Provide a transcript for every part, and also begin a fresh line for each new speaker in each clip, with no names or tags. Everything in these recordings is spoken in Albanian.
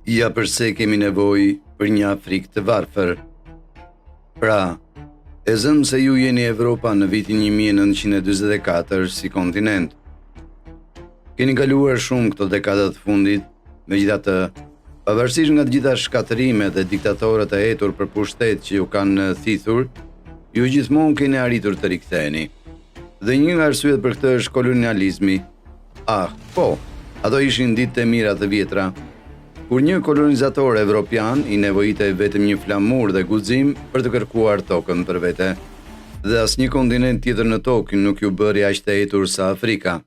Ja përse kemi nevojë për një Afrikë të varfër. Pra, e zëm se ju jeni Evropa në vitin 1944 si kontinent. Keni kaluar shumë këto dekadat të fundit, megjithatë, pavarësisht nga të gjitha shkatërimet dhe diktatorët e hetur për pushtet që ju kanë thithur, ju gjithmonë keni arritur të riktheheni. Dhe një nga arsyet për këtë është kolonializmi. Po, ato ishin ditët e mira të vjetra, kur një kolonizator evropian i nevojitej vetëm një flamur dhe guxim për të kërkuar tokën për vete. Dhe asnjë kontinent tjetër në tokë nuk ju bëri aq të hetur sa Afrika.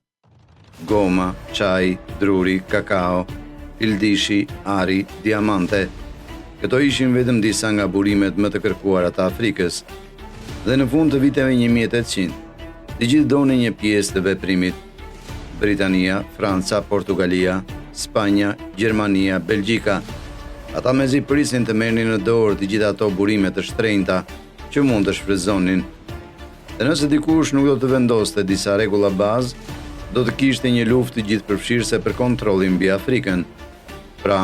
Goma, çaj, druri, kakao, fildishi, ari, diamante. Këto ishin vetëm disa nga burimet më të kërkuara të Afrikës. Dhe në fund të viteve 1800, të gjithë donin një pjesë të veprimit. Britania, Franca, Portugalia, Spanja, Gjermania, Belgjika. Ata mezi prisin të merrnin në dorë të gjitha ato burime të shtrenjta që mund të shfrytëzonin. Dhe nëse dikush nuk do të vendoste disa rregulla bazë, do të kishte një luftë të gjithëpërfshirëse për kontrollin mbi Afrikën. Pra,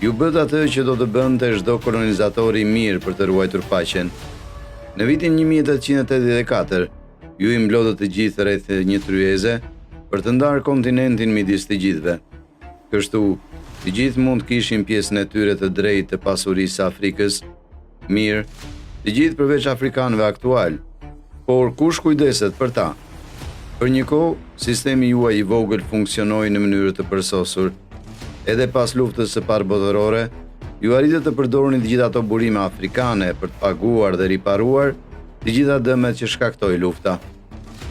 ju bët atë që do të bënte çdo kolonizator i mirë për të ruajtur paqen. Në vitin 1884, ju i mblodhët të gjithë rreth një tryeze për të ndarë kontinentin midis të gjithëve. Kështu, të gjithë mund të kishin pjesën e tyre të drejtë të pasurisë së Afrikës. Mirë, të gjithë përveç afrikanëve aktual. Por kush kujdeset për ta? Për një kohë, sistemi juaj i vogël funksionoi në mënyrë të përsosur. Edhe pas luftës së parë botërore, ju arritët të përdorni të gjitha ato burime afrikane për të paguar dhe riparuar të gjitha dëmet që shkaktoi lufta.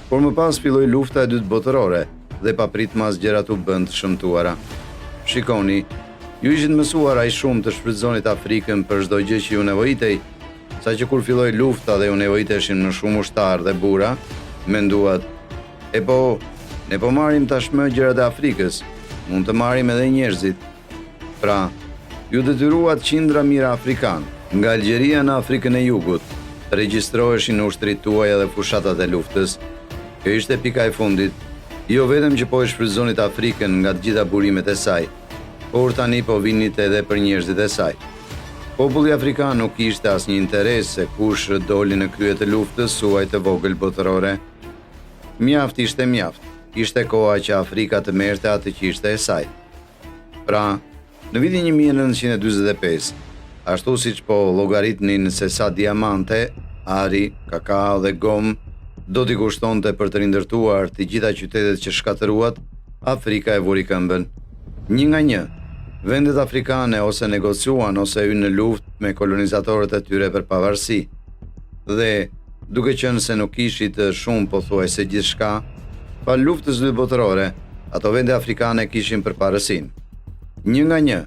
Por më pas filloi lufta e dytë botërore dhe papritmas gjërat u bën të shëmtuara. Shikoni, ju ishit mësuar aq shumë të shfrytëzonit Afrikën për çdo gjë që ju nevojitej, saqë kur filloi lufta dhe ju nevojiteshin në shumë ushtar dhe burra, menduat: ne po marrim tashmë gjërat e Afrikës, mund të marrim edhe njerëzit. Pra, ju detyruat qindra mira afrikan, nga Algjeria në Afrikën e Jugut, regjistroheshin në ushtrit tuaj edhe fushatat e luftës. Kjo ishte pika e fundit. Jo vetëm që po e shfrytëzonit Afrikën nga të gjitha burimet e saj, por tani po vinit edhe për njerëzit e saj. Populli afrikan nuk kishte asnjë interes se kush doli në krye të luftës suaj të vogël botërore. Mjaft ishte mjaft. Ishte koha që Afrika të merrte atë që ishte e saj. Pra, në vitin 1945, ashtu siç po llogaritnin se sa diamante, ari, kakao dhe gomë do t'i kushtonte për të rindërtuar të gjitha qytetet që shkatëruat, Afrika e vuri këmbën. Një nga një, vendet afrikane ose negociuan ose hyn në luftë me kolonizatorët e tyre për pavarësi. Dhe, duke qenë se nuk kishit shumë pothuajse gjithçka, pa luftës dytë botërore, ato vende afrikane kishin përparësinë. Një nga një,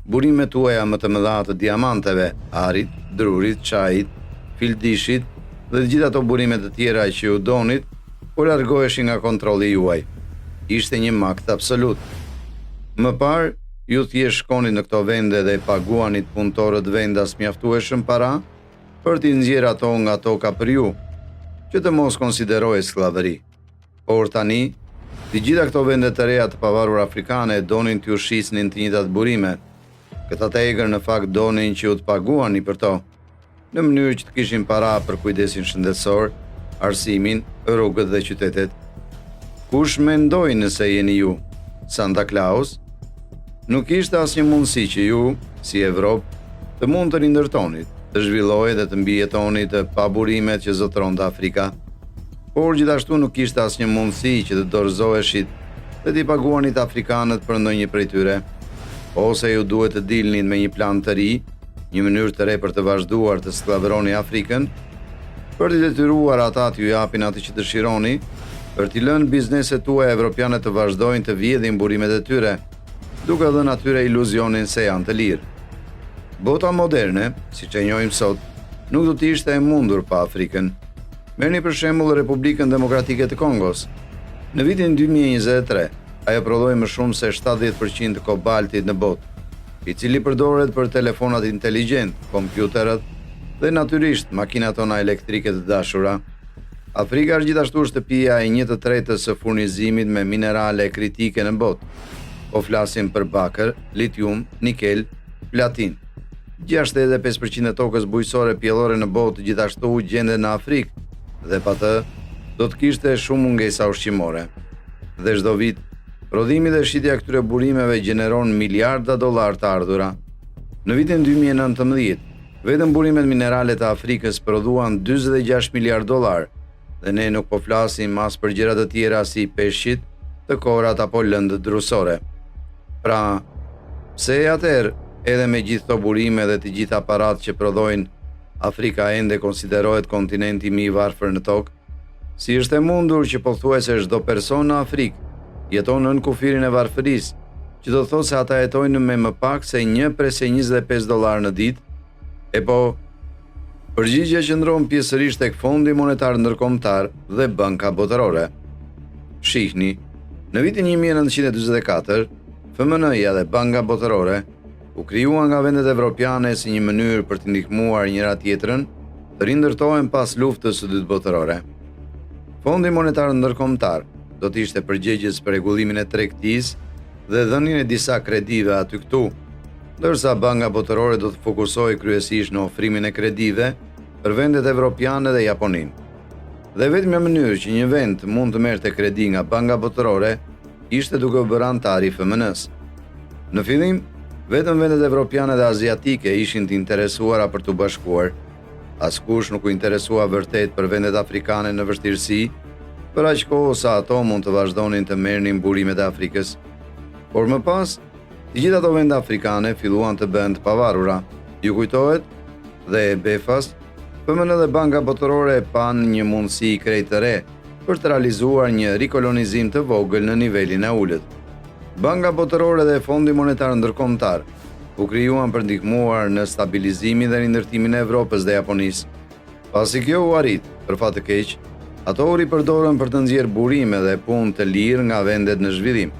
burimet tuaja më të mëdha të diamanteve, arit, drurit, çajit, fildishit dhe të gjitha ato burimet të tjera që ju donit, u largoheshin nga kontrolli juaj. Ishte një makt absolut. Më parë, ju thjesht shkonit në këto vende dhe paguanit punëtorët vendas mjaftueshëm para për t'i nxjerrë ato nga toka për ju, që të mos konsiderohej skllavëri. Por tani, të gjitha këto vende të reja të pavarur afrikane donin t'ju shisnin të njëjtat burime. Këta të egër në fakt donin që ju të paguani për to, në mënyrë që të kishin para për kujdesin shëndetësor, arsimin, rrugët dhe qytetet. Kush mendoi nëse jeni ju? Santa Claus? Nuk ishte asnjë mundësi që ju, si Evropë, të mund të rindërtonit, të zhvillojë dhe të mbijetonit pa burimet që zotëronte Afrika. Por gjithashtu nuk ishte asnjë mundësi që të dorëzoheshit dhe t'i paguanit afrikanët për ndonjë prej tyre. Ose ju duhet të dilnit me një plan të ri, një mënyrë të re për të vazhduar të skllavëroni Afrikën, për të detyruar ata t'ju japin atë që dëshironi, për t'i lënë bizneset tuaja evropiane të vazhdojnë të vjedhin burimet e tyre, duke dhënë atyre iluzionin se janë të lirë. Bota moderne, siç e njohim sot, nuk do të ishte e mundur pa Afrikën. Merrni për shembull Republikën Demokratike të Kongos. Në vitin 2023, ajo prodhoi më shumë se 70% të kobaltit në botë, i cili përdoret për telefonat inteligjent, kompjuterat dhe natyrisht makinat tona elektrike të dashura. Afrika është gjithashtu shtëpia e 1/3 së furnizimit me minerale kritike në botë. Po flasim për bakër, litium, nikel, platin. 65% e tokës bujqësore pjellore në botë gjithashtu gjendet në Afrikë dhe pa të do të kishte shumë mungesa ushqimore. Dhe çdo vit, prodhimi dhe shitja këtyre burimeve gjeneron miliarda dollar të ardhura. Në vitin 2019, vetëm burimet minerale të Afrikës prodhuan 46 miliard dollar dhe ne nuk po flasim as për gjëra të tjera si peshqit, të korat apo lëndët drusore. Pra, pse atëherë edhe me gjithë këto burime dhe të gjitha aparat që prodhojnë, Afrika ende konsiderohet kontinenti më i varfër në tokë? Si është e mundur që pothuajse çdo person në Afrikë jeton nën kufirin e varfërisë, që do të thotë se ata jetojnë me më pak se 1/25 dollar në ditë? E po, përgjigjja qëndron pjesërisht tek Fondi Monetar Ndërkombëtar dhe Banka Botërore. Shihni, në vitin 1944, FMN-ja dhe Banka Botërore u krijuan nga vendet evropiane si një mënyrë për të ndihmuar njëra tjetrën të rindërtohen pas luftës së dytë botërore. Fondi Monetar Ndërkombëtar do të ishte përgjegjës për rregullimin e tregtisë dhe dhënien e disa kredive aty këtu, ndërsa Banka Botërore do të fokusohej kryesisht në ofrimin e kredive për vendet evropiane dhe Japoninë. Dhe vetmja mënyrë që një vend mund të merrte kredi nga Banka Botërore ishte duke u bërë antar i FMN-s. Në fillim, vetëm vendet evropiane dhe aziatike ishin të interesuara për të bashkuar. Askush nuk u interesua vërtet për vendet afrikane në vështirësi, për aq kohë sa ato mund të vazhdonin të merrnin burimet e Afrikës. Por më pas, të gjitha ato vende afrikane filluan të bëhen të pavarura. Ju kujtohet? Dhe e befas, FMN dhe Banka Botërore pan një mundësi krejt të re për të realizuar një rikolonizim të vogël në nivelin e ulët. Banka Botërore dhe Fondi Monetar Ndërkombëtar u krijuan për ndihmuar në stabilizimin dhe rindërtimin e Evropës dhe Japonisë. Pasi kjo u arrit, për fat të keq, ato u ripërdorën për të nxjerrë burime dhe punë të lirë nga vendet në zhvillim.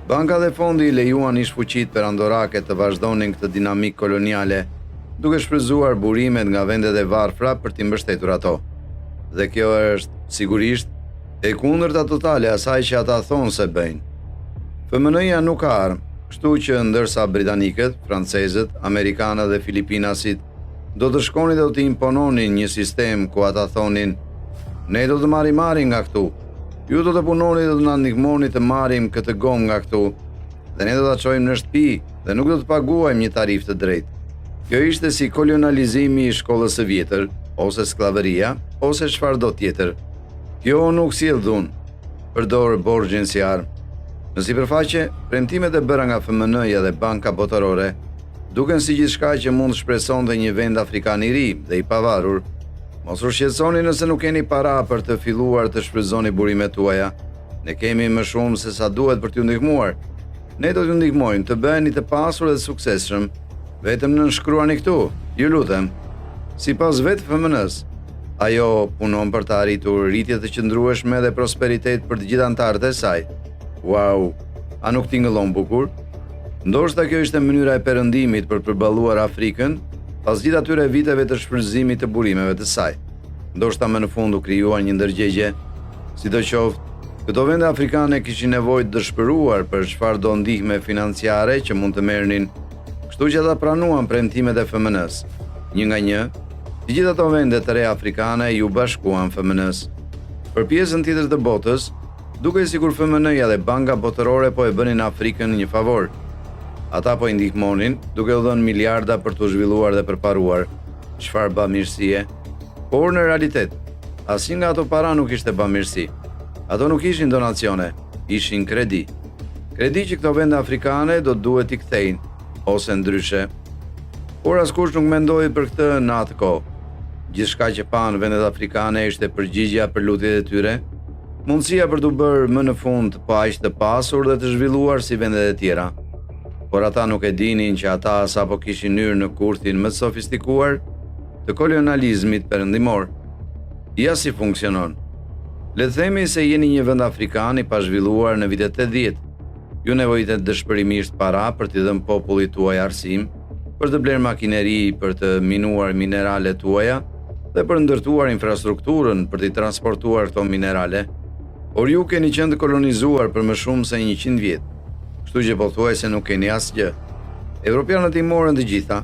Banka dhe fondi i lejuan ish fuqitë perandorake të vazhdonin këtë dinamikë koloniale, duke shfrytzuar burimet nga vendet e varfra për t'i mbështetur ato. Dhe kjo është, sigurisht, e kundërta totale asaj që ata thonë se bëjnë. FMN-ja nuk ka armë, kështu që ndërsa britanikët, francezët, amerikanët dhe filipinasit do të shkonin dhe do të impononin një sistem ku ata thonin: ne do të marrim nga këtu, ju do të punoni dhe do të na ndihmoni të marrim këtë gomë nga këtu, dhe ne do ta çojmë në shtëpi dhe nuk do të paguajmë një tarifë të drejtë. Kjo ishte si kolonializimi i shkollës së vjetër, ose skllavëria, ose çfarëdo tjetër. Kjo nuk sjell dhunë, përdor borxhin si armë. Në sipërfaqe, premtimet e bëra nga FMN-ja dhe Banka Botërore duken si gjithçka që mund të shpresonte një vend afrikan i ri dhe i pavarur. Mos u shqetësoni nëse nuk keni para për të filluar të shfrytëzoni burimet tuaja. Ne kemi më shumë se sa duhet për t'ju ndihmuar. Ne do t'ju ndihmojmë të bëheni të pasur dhe të suksesshëm. Vetëm nënshkruani këtu, ju lutem. Sipas vetë FMN-s, ajo punon për të arritur rritje të qëndrueshme dhe prosperitet për të gjithë anëtarët e saj. Wow, a nuk t'i ngëllon bukur? Ndoshta kjo ishte mënyra e perëndimit për përballuar Afrikën pas gjithë atyre viteve të shfrytëzimit të burimeve të saj. Ndoshta më në fund u krijuar një ndërgjegje. Sidoqoftë, këto vende afrikane kishin nevojë të dëshpëruar për çfarëdo ndihme financiare që mund të merrnin, kështu që ata pranuan premtimet e FMN-s. Një nga një, të gjitha ato vende të reja afrikane ju bashkuan FMN-s. Për pjesën tjetër të botës, duke sikur FMN-ja dhe Banka Botërore po e bënin Afrikën një favor. Ata po i ndihmonin, duke u dhënë miliarda për të zhvilluar dhe përparuar. Çfarë bamirësie? Por në realitet, asnjë nga ato para nuk ishte bamirësi. Ato nuk ishin donacione, ishin kredi. Kredi që këto vende afrikane do duhet t'i kthejnë, ose ndryshe. Por askush nuk mendoi për këtë në atë kohë. Gjithçka që panë vendet afrikane ishte përgjigjja për lutjet e tyre, mundësia për të bërë më në fund pa aq të pasur dhe të zhvilluar si vendet e tjera. Por ata nuk e dinin që ata sapo kishin hyrë në kurthin më të sofistikuar të kolonializmit perëndimor. Ja si funksionon. Le të themi se jeni një vend afrikan i pazhvilluar në vitet 80. Ju nevojitet dëshpërimisht para për t'i dhënë popullit tuaj arsim, për të blerë makineri për të minuar mineralet tuaja dhe për ndërtuar infrastrukturën për t'i transportuar këto minerale. Por ju keni qenë të kolonizuar për më shumë se 100 vjet, kështu që pothuajse nuk keni asgjë. Evropianët i morën të gjitha,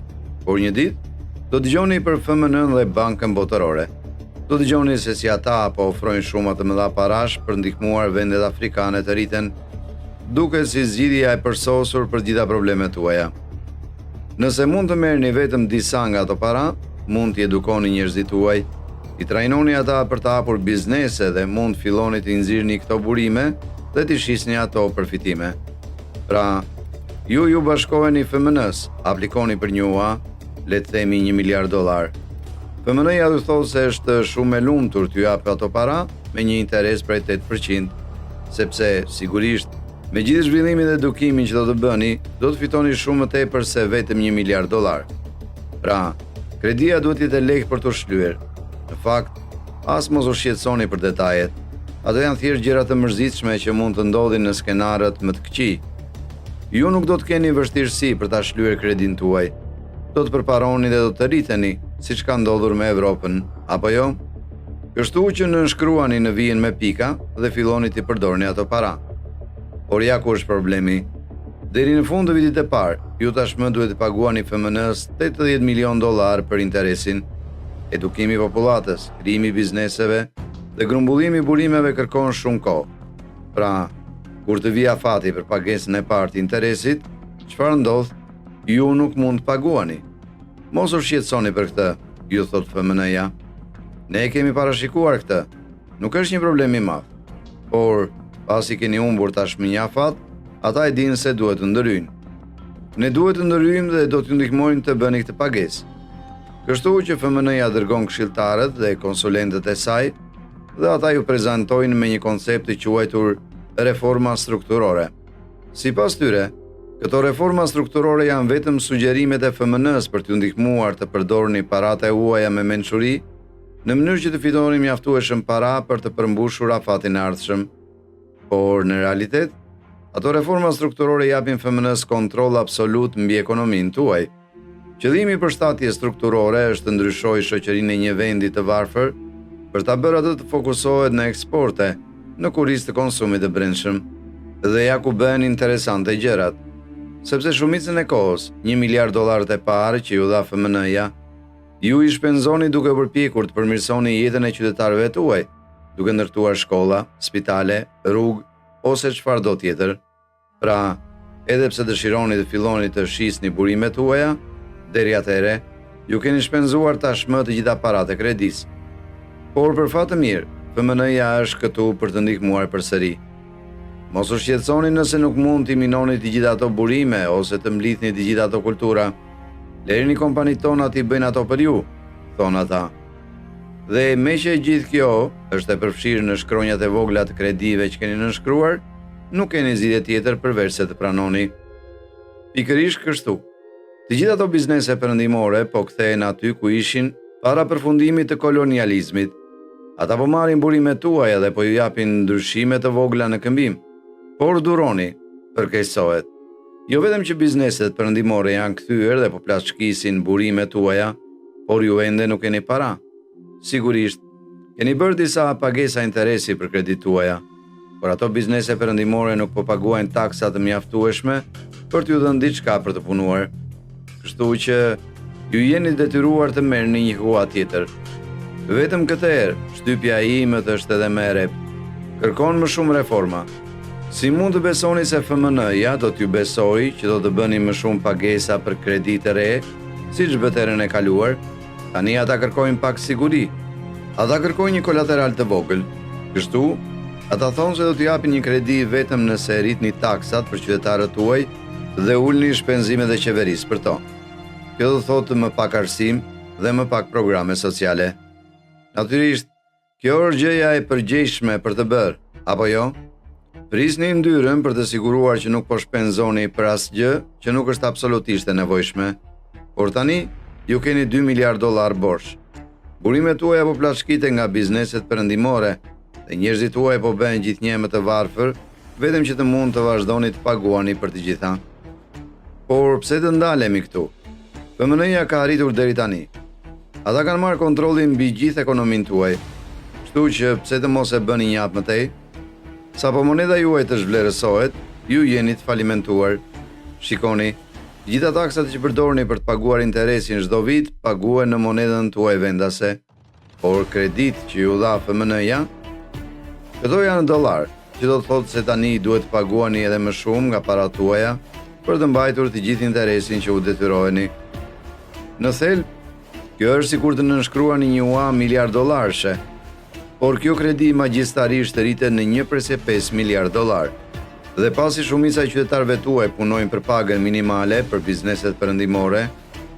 por një ditë do dëgjoni për FMN dhe Bankën Botërore. Do dëgjoni se si ata ofrojnë shumë të mëdha parash për ndihmuar vendet afrikane të rriten, duke si zgjidhja e përsosur për gjitha problemet tuaja. Nëse mund të merrni vetëm disa nga ato para, mund t'i edukoni njerëzit tuaj, i trajnoni ata për të hapur biznese dhe mund filloni të nxirrni këto burime dhe t'i shisni ato përfitime. Pra, ju bashkoheni FMN-s, aplikoni për një UA, le të themi $1 miliard. FMN-ja du thotë se është shumë e lumtur t'ju japë ato para me një interes prej 8%, sepse sigurisht me gjithë zhvillimin dhe edukimin që do të bëni, do të fitoni shumë më tepër se vetëm $1 miliard. Pra, kredia duhet jetë lehtë për të shlyer. Në fakt, as mos u shqetësoni për detajet. Ato janë thjesht gjëra të mërzitshme që mund të ndodhin në skenarët më të këqij. Ju nuk do të keni vështirësi për ta shlyer kredin tuaj. Do të përparoni dhe do të rriteni, siç ka ndodhur me Evropën, apo jo? Kështu që nënshkruani në vijën me pika dhe filloni t'i përdorni ato para. Por ja ku është problemi. Deri në fund të vitit të parë, ju tashmë duhet të paguani FMN-s $80 milion për interesin. Edukimi i popullatës, krijimi i bizneseve dhe grumbullimi i burimeve kërkon shumë kohë. Pra, kur të vijë afati për pagesën e parë të interesit, çfarë ndodh? Ju nuk mund të paguani. Mos u shqetësoni për këtë, ju thot FMN-ja. Ne kemi parashikuar këtë. Nuk është një problem i madh. Por pasi keni humbur tashmë një afat, ata e dinë se duhet të ndërhyjnë. Ne duhet të ndërhyjmë dhe do t'ju ndihmojmë të bëni këtë pagesë. Kështu që FMN-ja dërgon këshilltarët dhe konsulentët e saj dhe ata ju prezantojnë me një koncept të quajtur reforma strukturore. Sipas tyre, këto reforma strukturore janë vetëm sugjerimet e FMN-s për t'ju ndihmuar të përdorni paratë e huaja me mençuri, në mënyrë që të fitoni mjaftueshëm para për të përmbushur afatin e ardhshëm. Por në realitet, ato reforma strukturore japin FMN-s kontroll absolut mbi ekonominë tuaj. Qëllimi i përshtatjes strukturore është të ndryshojë shoqërinë e një vendi të varfër për ta bërë atë të fokusohet në eksporte, në kurrizë të konsumit të brendshëm. Dhe ja ku bëhen interesante gjërat. Sepse shumicën e kohës, $1 miliard e parë që ju dha FMN-ja, ju i shpenzoni duke përpjekur të përmirësoni jetën e qytetarëve tuaj, duke ndërtuar shkolla, spitale, rrugë ose çfarë do tjetër. Pra, edhe pse dëshironi të filloni të shisni burimet tuaja, deri atëherë, ju keni shpenzuar tashmë të gjitha paratë e kredisë. Por për fat të mirë, FMN-ja është këtu për të ndihmuar përsëri. Mos u shqetësoni nëse nuk mund t'i minoni të gjitha ato burime ose të mblidhni të gjitha ato kultura. Lerini kompanitë tona t'i bëjnë ato për ju, thonë ata. Dhe me që gjithë kjo është e përfshirë në shkronjat e vogla të kredive që keni nënshkruar, nuk keni zgjidhje tjetër përveç se të pranoni. Pikërisht kështu. Të gjitha ato biznese perëndimore po kthehen aty ku ishin para përfundimit të kolonializmit. Ata po marrin burimet tuaja dhe po ju japin ndryshime të vogla në këmbim. Por duroni, përkeqësohet. Jo vetëm që bizneset perëndimore janë kthyer dhe po plaçkisin burimet tuaja, por ju ende nuk keni para. Sigurisht, keni bërë disa pagesa interesi për kredit tuaja, por ato biznese perëndimore nuk po paguajnë taksa të mjaftueshme për t'ju dhënë diçka për të punuar. Kështu që ju jeni detyruar të merrni një hua tjetër. Vetëm këtë herë, shtypja ime është edhe më e rreptë. Kërkon më shumë reforma. Si mund të besoni se FMN-ja do t'ju besoj që do të bëni më shumë pagesa për kredi të re, siç bëterën e kaluar? Tani ata kërkojnë pak siguri. Ata kërkojnë një kolateral të vogël. Kështu, ata thonë se do t'ju japin një kredi vetëm nëse rritni taksat për qytetarët tuaj dhe ulni shpenzimet e qeverisë për to. Kjo do thotë më pak arsim dhe më pak programe sociale. Natyrisht, kjo është gjëja e përgjegjshme për të bërë, apo jo? Prisni ndyrën për të siguruar që nuk po shpenzoni për asgjë që nuk është absolutisht e nevojshme. Por tani, ju keni $2 miliard borxh. Burimet tuaja po plaçkiten nga bizneset perëndimore dhe njerëzit tuaj po bëhen gjithnjë më të varfër, vetëm që të mund të vazhdoni të paguani për të gjitha. Por pse të ndalemi këtu? FMN-ja ka arritur deri tani. Ata kanë marrë kontrollin mbi gjithë ekonominë tuaj. Kështu që pse të mos e bëni një hap më tej? Sa po moneda juaj të zhvlerësohet, ju jeni të falimentuar. Shikoni, Të gjitha taksat që përdorni për të paguar interesin çdo vit paguhen në monedën tuaj vendase, por kredit që ju dha FMN-ja, këto janë në dollar, që do të thotë se tani duhet të paguani edhe më shumë nga parat tuaja për të mbajtur të gjithë interesin që u detyroheni. Në thelb, kjo është sikur të nënshkruani një $1 miliard, por kjo kredi magjistarisht rritet në 1.5 miliard dollar. Dhe pasi shumica e qytetarëve tuaj punojnë për pagën minimale për bizneset perëndimore,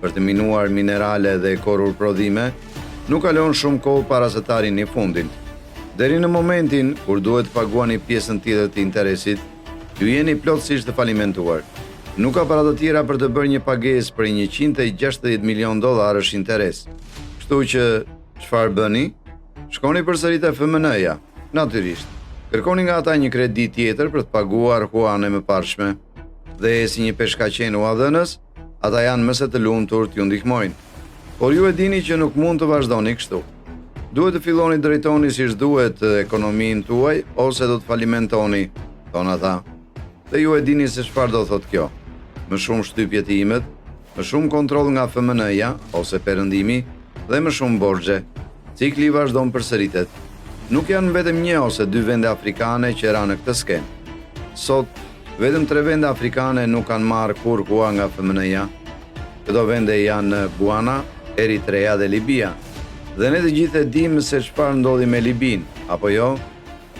për të minuar minerale dhe korrur prodhime, nuk kalon shumë kohë para se të arrini fundin. Deri në momentin kur duhet të paguani pjesën tjetër të interesit, ju jeni plotësisht të falimentuar. Nuk ka para të tjera për të bërë një pagesë për $160 milion interes. Kështu që çfarë bëni? Shkoni përsëri te FMN-ja, natyrisht. Kërkoni nga ata një kredi tjetër për të paguar huane më parshme. Dhe si një peshkaqen uadhënës, ata janë më se të lumtur t'ju ndihmojnë. Por ju e dini që nuk mund të vazhdoni kështu. Duhet të filloni drejtoni siç duhet ekonominë tuaj ose do të falimentoni, thonë ata. Dhe ju e dini se çfarë do thotë kjo. Më shumë shtypje të imet, më shumë kontroll nga FMN-ja ose perëndimi dhe më shumë borxhe. Cikli vazhdon përsëritet. Nuk janë vetëm 1 ose 2 vende afrikane që ranë në këtë skemë. Sot, vetëm 3 vende afrikane nuk kanë marrë kur hua nga FMN-ja. Këto vende janë Guana, Eritrea dhe Libia. Dhe ne të gjithë e dimë se çfarë ndodhi me Libin, apo jo?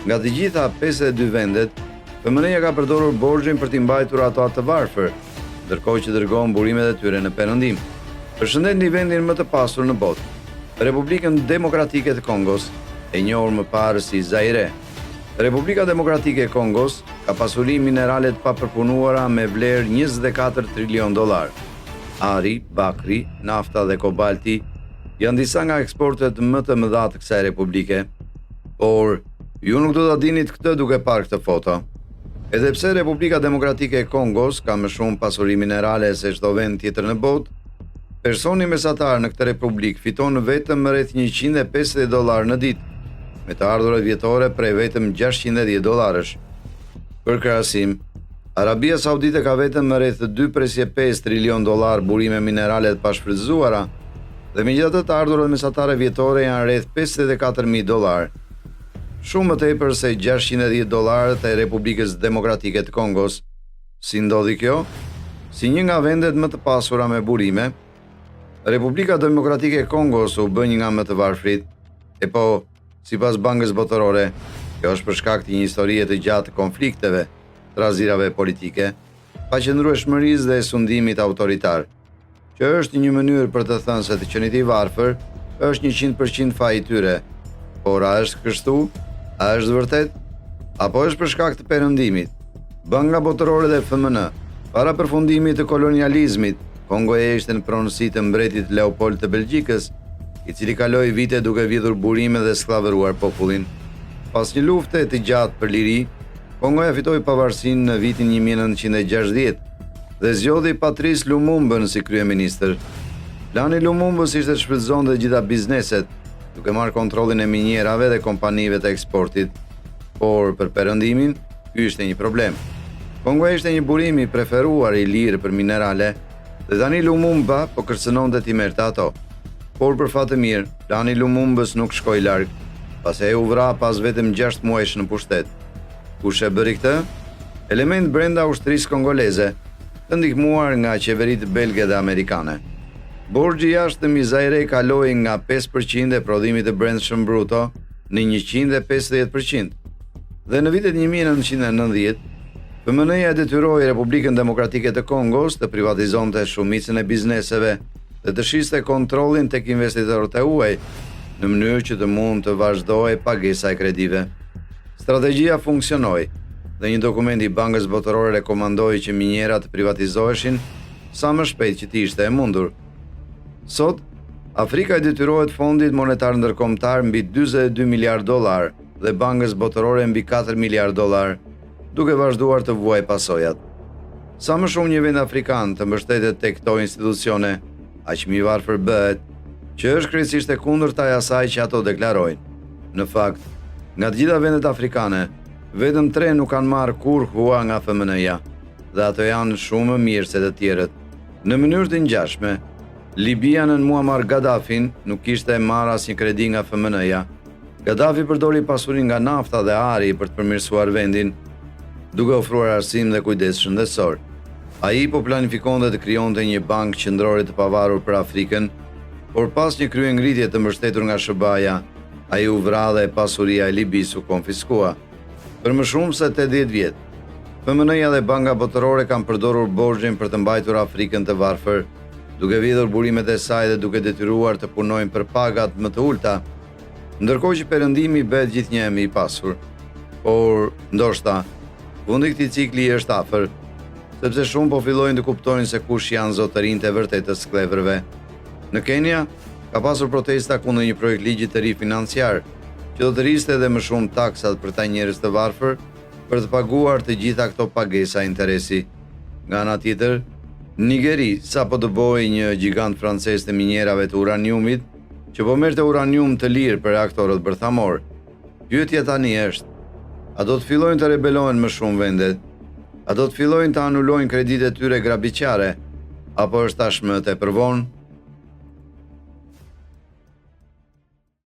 Nga të gjitha 52 vendet, FMN-ja ka përdorur borxhin për t'i mbajtur ato të varfër, ndërkohë që dërgon burimet e tyre në perëndim. Përshëndet një vendin më të pasur në botë, Republikën Demokratike të Kongos, e njohur më parë si Zaire. Republika Demokratike e Kongos ka pasuri minerale të papërpunuara me vlerë $24 trilion. Ari, bakri, nafta dhe kobalti janë disa nga eksportet më të mëdha të kësaj republike. Por ju nuk do ta dinit këtë duke parë këtë foto. Edhe pse Republika Demokratike e Kongos ka më shumë pasuri minerale se çdo vend tjetër në botë, personi mesatar në këtë republik fiton vetëm rreth $150 në ditë, me të ardhurat vjetore prej vetëm $610. Për krahasim, Arabia Saudite ka vetëm rreth $2.5 trilion burime minerale të pashfrytëzuara, dhe megjithatë të ardhurat mesatare vjetore janë rreth $54.000. Shumë më tepër se $610 të Republikës Demokratike të Kongos. Si ndodhi kjo? Si një nga vendet më të pasura me burime, Republika Demokratike e Kongos u bë një nga më të varfrit. E po, sipas Bankës Botërore, kjo është për shkak të një historie të gjatë të konflikteve, trazirave politike, paqëndrueshmërisë dhe sundimit autoritar, që është një mënyrë për të thënë se të qenit i varfër është 100% faji i tyre. Por a është kështu? A është vërtet? Apo është për shkak të perëndimit? Banka Botërore dhe FMN, para përfundimit të kolonializmit, Kongoja ishte në pronësi të mbretit Leopold të Belgjikës, i cili kaloi vite duke vidhur burime dhe skllavëruar popullin. Pas një lufte të gjatë për liri, Kongoja fitoi pavarësinë në vitin 1960 dhe zgjodhi Patrice Lumumbën si kryeministër. Plani i Lumumbës ishte të shfrytëzonte të gjitha bizneset, duke marrë kontrollin e minjerave dhe kompanive të eksportit. Por për perëndimin, ky ishte një problem. Kongoja ishte një burim i preferuar i lirë për minerale, dhe tani Lumumba po kërcënonte t'i merrte ato. Por për fat të mirë, plani i Lumumbës nuk shkoi larg, pasi ai u vra pas vetëm 6 muajsh në pushtet. Kush e bëri këtë? Element brenda ushtrisë kongoleze, të ndihmuar nga qeveritë belge dhe amerikane. Borxhi jashtëm i Zaire kaloi nga 5% e prodhimit të brendshëm bruto në 150%. Dhe në vitet 1990, FMN-ja detyroi Republikën Demokratike të Kongos të privatizonte shumicën e bizneseve dhe të shiste kontrollin tek investitorët e huaj, në mënyrë që të mund të vazhdojë pagesa e kredive. Strategjia funksionoi dhe një dokument i Bankës Botërore rekomandoi që minjerat të privatizoheshin sa më shpejt që të ishte e mundur. Sot, Afrika i detyrohet Fondit Monetar Ndërkombëtar mbi $42 miliard dhe Bankës Botërore mbi $4 miliard, duke vazhduar të vuajë pasojat. Sa më shumë një vend afrikan të mbështetet tek këto institucione, aq më i varfër bëhet, që është krejtësisht e kundërta e asaj që ato deklarojnë. Në fakt, nga të gjitha vendet afrikane, vetëm 3 nuk kanë marrë kur hua nga FMN-ja, dhe ato janë shumë më mirë se të tjerët. Në mënyrë të ngjashme, Libia nën Muammar Gaddafin nuk kishte marrë asnjë kredi nga FMN-ja. Gaddafi përdori pasurinë nga nafta dhe ari për të përmirësuar vendin, duke ofruar arsim dhe kujdes shëndetësor. Ai po planifikonte të krijonte një bankë qendrore të pavarur për Afrikën, por pas një kryengritje të mbështetur nga SBA-ja, ai u vra dhe pasuria e Libisë u konfiskua. Për më shumë se 80 vjet, FMN-ja dhe Banka Botërore kanë përdorur borxhin për të mbajtur Afrikën të varfër, duke vjedhur burimet e saj dhe duke detyruar të punojnë për pagat më të ulta, ndërkohë që perëndimi bëhet gjithnjë më i pasur. Por ndoshta fundi i këtij cikli është afër, sepse shumë po fillojnë të kuptojnë se kush janë zotërinjtë e vërtetë të sklevrëve. Në Kenya ka pasur protesta kundër një projekt ligji të ri financiar, që do të rriste edhe më shumë taksat për ta njerëz të varfër për të paguar të gjitha këto pagesa interesi. Nga ana tjetër, Nigeri sapo dëboi një gjigant francez të minjerave të uraniumit, që po merrte uranium të lirë për reaktorët bërthamor. Pyetja tani është: a do të fillojnë të rebelohen më shumë vendet? A do të fillojnë të anulojnë kreditë e tyre grabiqare? Apo është tashmë tepër vonë?